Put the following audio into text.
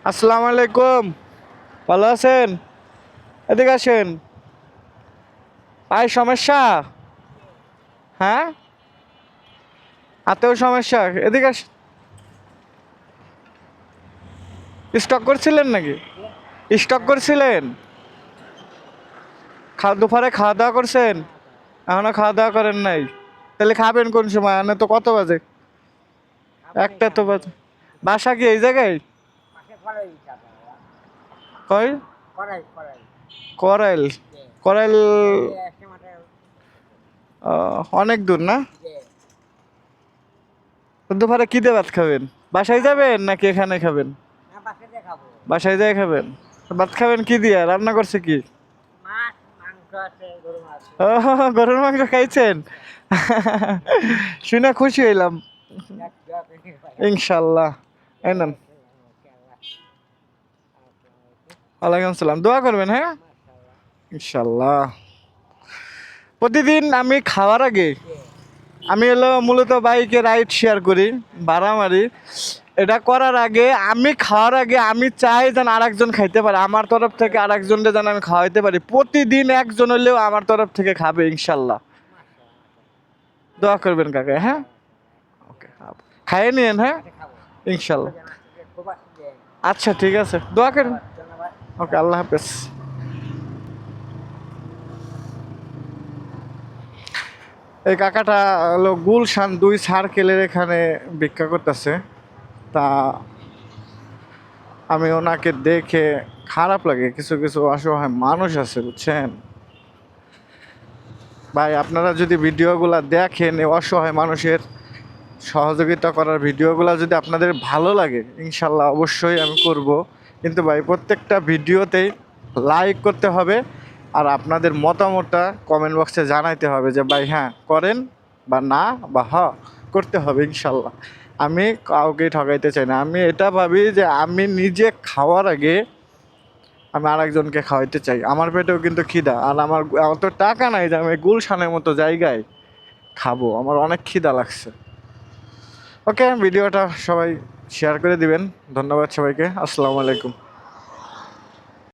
আসসালামু আলাইকুম। ভালো আছেন? এদিকে আসেন। পায়ে সমস্যা? হ্যাঁ, হাতেও সমস্যা? এদিকে আস। স্টক করছিলেন নাকি? স্টক করছিলেন? দুপুরে খাওয়া দাওয়া করছেন? এখনো খাওয়া দাওয়া করেন নাই? তাহলে খাবেন কোন সময়? আনে তো কত বাজে? একটা তো বাজে। বাসা কি এই জায়গায়? কই? করাইল। করাইল। অনেক দূর না? দুপুরে কি দিয়ে ভাত খাবেন? বাসায় যাবেন নাকি এখানে খাবেন? বাসায় যাই খাবেন। ভাত খাবেন কি দিয়ে? রান্না করছে কি? ও, গরুর মাংস খাইছেন? শুনে খুশি হইলাম। ইনশাল্লাহ। এই নেন। ওয়ালাইকুম সালাম। দোয়া করবেন, হ্যাঁ? ইনশাল্লাহ। প্রতিদিন আমি খাওয়ার আগে আমি হলো মূলত বাইকে রাইড শেয়ার করি, ভাড়া মারি। এটা করার আগে আমি খাওয়ার আগে আমি চাই যেন আরেকজন খাইতে পারে, আমার তরফ থেকে আরেকজনকে যেন আমি খাওয়াইতে পারি। প্রতিদিন একজন হলেও আমার তরফ থেকে খাবে ইনশাল্লাহ। দোয়া করবেন কাকা, হ্যাঁ? ওকে, খাইয়ে নিন, হ্যাঁ? ইনশাল্লাহ। আচ্ছা, ঠিক আছে, দোয়া করেন। ওকে, আল্লাহ হাফেজ। এই কাকাটা হলো গুলশান 2 সার্কেলের এখানে ভিক্ষা করতেছে। তা আমি ওনাকে দেখে খারাপ লাগে। কিছু কিছু অসহায় মানুষ আছে, বুঝছেন ভাই? আপনারা যদি ভিডিওগুলো দেখেন, এই অসহায় মানুষের সহযোগিতা করার ভিডিওগুলো যদি আপনাদের ভালো লাগে, ইনশাল্লাহ অবশ্যই আমি করব। কিন্তু ভাই প্রত্যেকটা ভিডিওতেই লাইক করতে হবে, আর আপনাদের মতামতটা কমেন্ট বক্সে জানাইতে হবে যে ভাই হ্যাঁ করেন বা না বা করতে হবে ইনশাল্লাহ। আমি কাউকে ঠকাইতে চাই না। আমি এটা ভাবি যে আমি নিজে খাওয়ার আগে আমি আরেকজনকে খাওয়াইতে চাই। আমার পেটেও কিন্তু খিদা, আর আমার অত টাকা নাই যে আমি গুলশানের মতো জায়গায় খাবো। আমার অনেক খিদা লাগছে। ওকে, ভিডিওটা সবাই শেয়ার করে দিবেন। ধন্যবাদ সবাইকে। আসসালামু আলাইকুম।